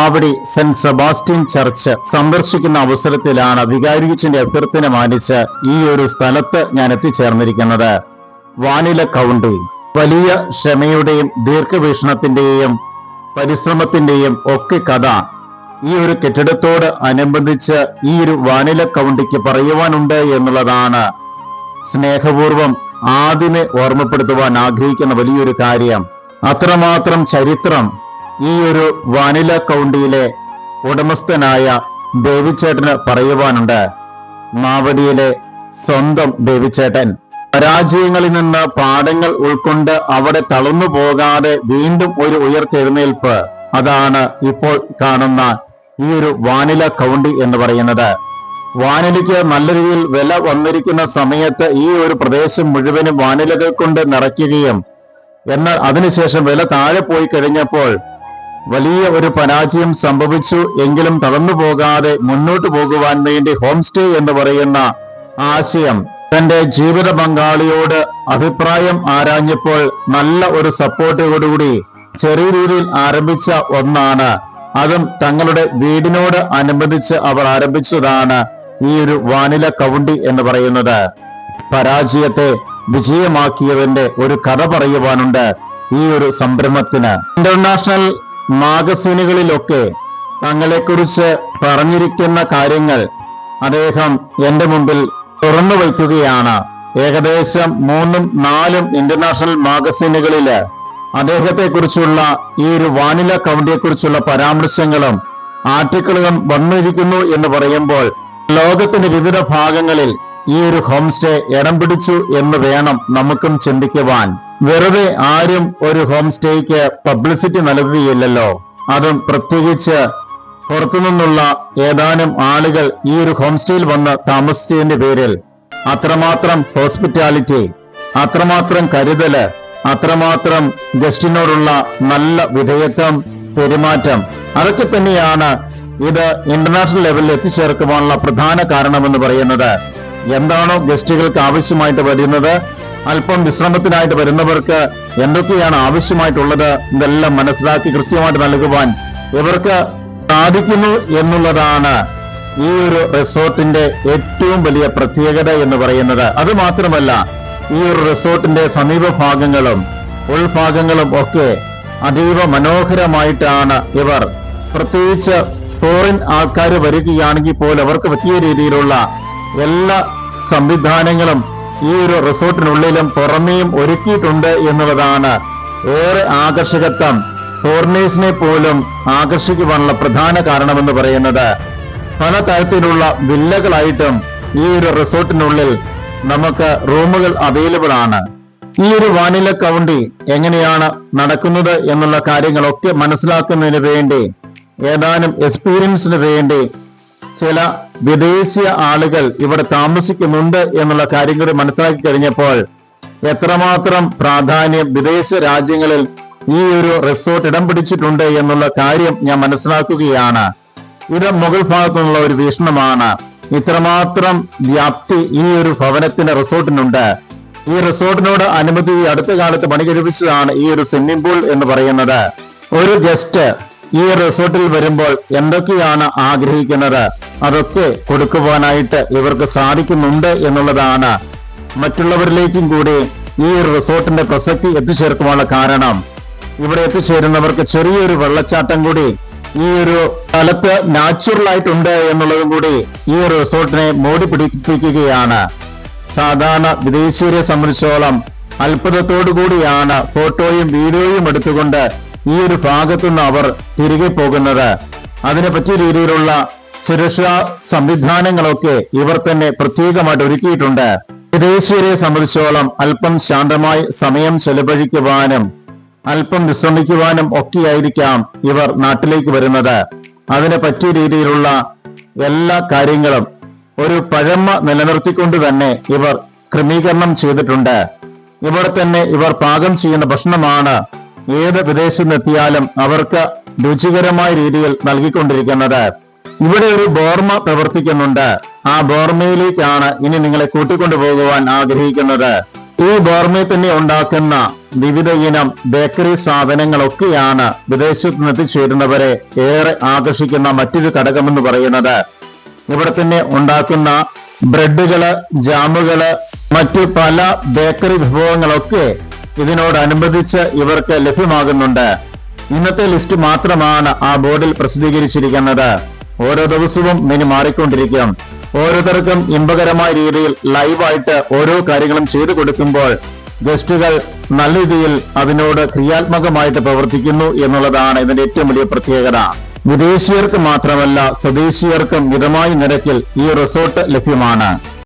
Mavadi saint Sebastian church സന്ദർശിക്കുന്ന അവസരത്തിലാണ് വികാരിയച്ഛന്റെ അഭ്യർത്ഥന മാനിച്ച് ഈ ഒരു സ്ഥലത്ത് ഞാൻ എത്തിച്ചേർന്നിരിക്കുന്നത്. വാനില കൗണ്ടി വലിയ ക്ഷമയുടെയും ദീർഘവീക്ഷണത്തിന്റെയും പരിശ്രമത്തിന്റെയും ഒക്കെ കഥ ഈ ഒരു കെട്ടിടത്തോട് അനുബന്ധിച്ച് ഈ ഒരു വാനില കൗണ്ടിക്ക് പറയുവാനുണ്ട് എന്നുള്ളതാണ് സ്നേഹപൂർവം ആദ്യമേ ഓർമ്മപ്പെടുത്തുവാൻ ആഗ്രഹിക്കുന്ന വലിയൊരു കാര്യം. അത്രമാത്രം ചരിത്രം ഈ ഒരു വാനില കൗണ്ടിയിലെ ഉടമസ്ഥനായ ബേബിച്ചേട്ടന് പറയുവാനുണ്ട്. മാവടിയിലെ സ്വന്തം ബേബിച്ചേട്ടൻ പരാജയങ്ങളിൽ നിന്ന് പാഠങ്ങൾ ഉൾക്കൊണ്ട് അവിടെ തളർന്നു പോകാതെ വീണ്ടും ഒരു ഉയർത്തെഴുന്നേൽപ്പ്, അതാണ് ഇപ്പോൾ കാണുന്ന ഈ ഒരു വാനില കൗണ്ടി എന്ന് പറയുന്നത്. വാനിലയ്ക്ക് നല്ല രീതിയിൽ വില വന്നിരിക്കുന്ന സമയത്ത് ഈ ഒരു പ്രദേശം മുഴുവനും വാനിലകൾ കൊണ്ട് നിറയ്ക്കുകയും എന്നാൽ അതിനുശേഷം വില താഴെ പോയി കഴിഞ്ഞപ്പോൾ വലിയ ഒരു പരാജയം സംഭവിച്ചു. എങ്കിലും തളർന്നു പോകാതെ മുന്നോട്ട് പോകുവാൻ വേണ്ടി ഹോം സ്റ്റേ എന്ന് പറയുന്ന ആശയം തന്റെ ജീവിത പങ്കാളിയോട് അഭിപ്രായം ആരാഞ്ഞപ്പോൾ നല്ല ഒരു സപ്പോർട്ടോടുകൂടി ചെറിയ രീതിയിൽ ആരംഭിച്ച ഒന്നാണ്. അതും തങ്ങളുടെ വീടിനോട് അനുബന്ധിച്ച് അവർ ആരംഭിച്ചതാണ് ഈ ഒരു വാനില കൗണ്ടി എന്ന് പറയുന്നത്. പരാജയത്തെ വിജയമാക്കിയതിന്റെ ഒരു കഥ പറയുവാനുണ്ട് ഈ ഒരു സംരംഭത്തിന്. ഇന്റർനാഷണൽ മാഗസീനുകളിലൊക്കെ തങ്ങളെക്കുറിച്ച് പറഞ്ഞിരിക്കുന്ന കാര്യങ്ങൾ അദ്ദേഹം എന്റെ മുമ്പിൽ തുറന്നു വയ്ക്കുകയാണ്. ഏകദേശം 3-4 ഇന്റർനാഷണൽ മാഗസീനുകളില് അദ്ദേഹത്തെ കുറിച്ചുള്ള ഈ ഒരു വാനില കൗണ്ടിയെ കുറിച്ചുള്ള പരാമർശങ്ങളും ആർട്ടിക്കിളുകളും വന്നിരിക്കുന്നു എന്ന് പറയുമ്പോൾ ലോകത്തിന്റെ വിവിധ ഭാഗങ്ങളിൽ ഈ ഒരു ഹോം സ്റ്റേ ഇടം പിടിച്ചു എന്ന് വേണം നമുക്കും ചിന്തിക്കുവാൻ. വെറുതെ ആരും ഒരു ഹോം സ്റ്റേക്ക് പബ്ലിസിറ്റി നൽകുകയില്ലല്ലോ. അതും പ്രത്യേകിച്ച് പുറത്തുനിന്നുള്ള ഏതാനും ആളുകൾ ഈ ഒരു ഹോം സ്റ്റേയിൽ വന്ന് താമസിച്ചതിന്റെ പേരിൽ അത്രമാത്രം ഹോസ്പിറ്റാലിറ്റി, അത്രമാത്രം കരുതല്, അത്രമാത്രം ഗസ്റ്റിനോടുള്ള നല്ല വിധേയത്വം, പെരുമാറ്റം, അതൊക്കെ തന്നെയാണ് ഇത് ഇന്റർനാഷണൽ ലെവലിൽ എത്തിച്ചേർക്കുവാനുള്ള പ്രധാന കാരണമെന്ന് പറയുന്നത്. എന്താണോ ഗസ്റ്റുകൾക്ക് ആവശ്യമായിട്ട് വരുന്നത്, അല്പം വിശ്രമത്തിനായിട്ട് വരുന്നവർക്ക് എന്തൊക്കെയാണ് ആവശ്യമായിട്ടുള്ളത്, ഇതെല്ലാം മനസ്സിലാക്കി കൃത്യമായിട്ട് നൽകുവാൻ ഇവർക്ക് സാധിക്കുന്നു എന്നുള്ളതാണ് ഈ ഒരു റിസോർട്ടിന്റെ ഏറ്റവും വലിയ പ്രത്യേകത എന്ന് പറയുന്നത്. അത് മാത്രമല്ല, ഈ ഒരു റിസോർട്ടിന്റെ സമീപ ഭാഗങ്ങളും ഉൾഭാഗങ്ങളും ഒക്കെ അതീവ മനോഹരമായിട്ടാണ് ഇവർ, പ്രത്യേകിച്ച് ഫോറിൻ ആൾക്കാർ വരികയാണെങ്കിൽ പോലും അവർക്ക് പറ്റിയ രീതിയിലുള്ള എല്ലാ സംവിധാനങ്ങളും ഈ ഒരു റിസോർട്ടിനുള്ളിലും പുറമേയും ഒരുക്കിയിട്ടുണ്ട് എന്നുള്ളതാണ് ഏറെ ആകർഷകത്വം, ഫോറിനേഴ്സിനെ പോലും ആകർഷിക്കുവാനുള്ള പ്രധാന കാരണമെന്ന് പറയുന്നത്. പല തരത്തിലുള്ള വില്ലകളായിട്ടും ഈ ഒരു റിസോർട്ടിനുള്ളിൽ നമുക്ക് റൂമുകൾ അവൈലബിൾ ആണ്. ഈ ഒരു വാനില കൗണ്ടി എങ്ങനെയാണ് നടക്കുന്നത് എന്നുള്ള കാര്യങ്ങളൊക്കെ മനസ്സിലാക്കുന്നതിന് വേണ്ടി ഏതാനും എക്സ്പീരിയൻസിന് വേണ്ടി ചില വിദേശീയ ആളുകൾ ഇവിടെ താമസിക്കുന്നുണ്ട് എന്നുള്ള കാര്യങ്ങൾ മനസ്സിലാക്കി കഴിഞ്ഞപ്പോൾ എത്രമാത്രം പ്രാധാന്യം വിദേശ രാജ്യങ്ങളിൽ ഈ ഒരു റിസോർട്ട് ഇടം പിടിച്ചിട്ടുണ്ട് എന്നുള്ള കാര്യം ഞാൻ മനസ്സിലാക്കുകയാണ്. ഇത് മുകൾ ഭാഗത്തുനിന്നുള്ള ഒരു വീക്ഷണമാണ്. ഇത്രമാത്രം വ്യാപ്തി ഈ ഒരു ഭവനത്തിന്റെ റിസോർട്ടിനുണ്ട്. ഈ റിസോർട്ടിനോട് അനുമതി അടുത്ത കാലത്ത് പണി കഴിപ്പിച്ചതാണ് ഈ ഒരു സ്വിമ്മിംഗ് പൂൾ എന്ന് പറയുന്നത്. ഒരു ഗസ്റ്റ് ഈ റിസോർട്ടിൽ വരുമ്പോൾ എന്തൊക്കെയാണ് ആഗ്രഹിക്കുന്നത് അതൊക്കെ കൊടുക്കുവാനായിട്ട് ഇവർക്ക് സാധിക്കുന്നുണ്ട് എന്നുള്ളതാണ് മറ്റുള്ളവരിലേക്കും കൂടി ഈ റിസോർട്ടിന്റെ പ്രസക്തി എത്തിച്ചേർക്കുവാനുള്ള കാരണം. ഇവിടെ എത്തിച്ചേരുന്നവർക്ക് ചെറിയൊരു വെള്ളച്ചാട്ടം കൂടി ഈ ഒരു സ്ഥലത്ത് നാച്ചുറൽ ആയിട്ടുണ്ട് എന്നുള്ളതും കൂടി ഈ ഒരു റിസോർട്ടിനെ മോടി പിടിപ്പിക്കുകയാണ്. സാധാരണ വിദേശീയരെ സംബന്ധിച്ചോളം അത്ഭുതത്തോടു കൂടിയാണ് ഫോട്ടോയും വീഡിയോയും എടുത്തുകൊണ്ട് ഈ ഒരു ഭാഗത്തുനിന്ന് അവർ തിരികെ പോകുന്നത്. അതിനെ പറ്റിയ രീതിയിലുള്ള സുരക്ഷാ സംവിധാനങ്ങളൊക്കെ ഇവർ തന്നെ പ്രത്യേകമായിട്ട് ഒരുക്കിയിട്ടുണ്ട്. വിദേശീയരെ സംബന്ധിച്ചോളം അല്പം ശാന്തമായി സമയം ചെലവഴിക്കുവാനും അല്പം വിശ്രമിക്കുവാനും ഒക്കെയായിരിക്കാം ഇവർ നാട്ടിലേക്ക് വരുന്നത്. അതിനെ പറ്റിയ രീതിയിലുള്ള എല്ലാ കാര്യങ്ങളും ഒരു പഴമ നിലനിർത്തിക്കൊണ്ട് തന്നെ ഇവർ ക്രമീകരണം ചെയ്തിട്ടുണ്ട്. ഇവിടെ തന്നെ ഇവർ പാകം ചെയ്യുന്ന ഭക്ഷണമാണ് ഏത് വിദേശത്തെത്തിയാലും അവർക്ക് രുചികരമായ രീതിയിൽ നൽകിക്കൊണ്ടിരിക്കുന്നത്. ഇവിടെ ഒരു ബോർമ പ്രവർത്തിക്കുന്നുണ്ട്. ആ ബോർമയിലേക്കാണ് ഇനി നിങ്ങളെ കൂട്ടിക്കൊണ്ടു പോകുവാൻ ആഗ്രഹിക്കുന്നത്. ഈ ബോർമയിൽ തന്നെ ഉണ്ടാക്കുന്ന വിവിധ ഇനം ബേക്കറി സാധനങ്ങളൊക്കെയാണ് വിദേശത്ത് നിന്ന് എത്തിച്ചേരുന്നവരെ ഏറെ ആകർഷിക്കുന്ന മറ്റൊരു ഘടകമെന്ന് പറയുന്നത്. ഇവിടെ തന്നെ ഉണ്ടാക്കുന്ന ബ്രെഡുകള്, ജാമുകള്, മറ്റു പല ബേക്കറി വിഭവങ്ങളൊക്കെ ഇതിനോടനുബന്ധിച്ച് ഇവർക്ക് ലഭ്യമാകുന്നുണ്ട്. ഇന്നത്തെ ലിസ്റ്റ് മാത്രമാണ് ആ ബോർഡിൽ പ്രസിദ്ധീകരിച്ചിരിക്കുന്നത്. ഓരോ ദിവസവും മെനു മാറിക്കൊണ്ടിരിക്കും. ഓരോരുത്തർക്കും ഇമ്പകരമായ രീതിയിൽ ലൈവായിട്ട് ഓരോ കാര്യങ്ങളും ചെയ്തു കൊടുക്കുമ്പോൾ ഗസ്റ്റുകൾ നല്ല രീതിയിൽ അതിനോട് ക്രിയാത്മകമായിട്ട് പ്രവർത്തിക്കുന്നു എന്നുള്ളതാണ് ഇതിന്റെ ഏറ്റവും വലിയ പ്രത്യേകത. വിദേശീയർക്ക് മാത്രമല്ല സ്വദേശീയർക്കും മിതമായ നിരക്കിൽ ഈ റിസോർട്ട് ലഭ്യമാണ്.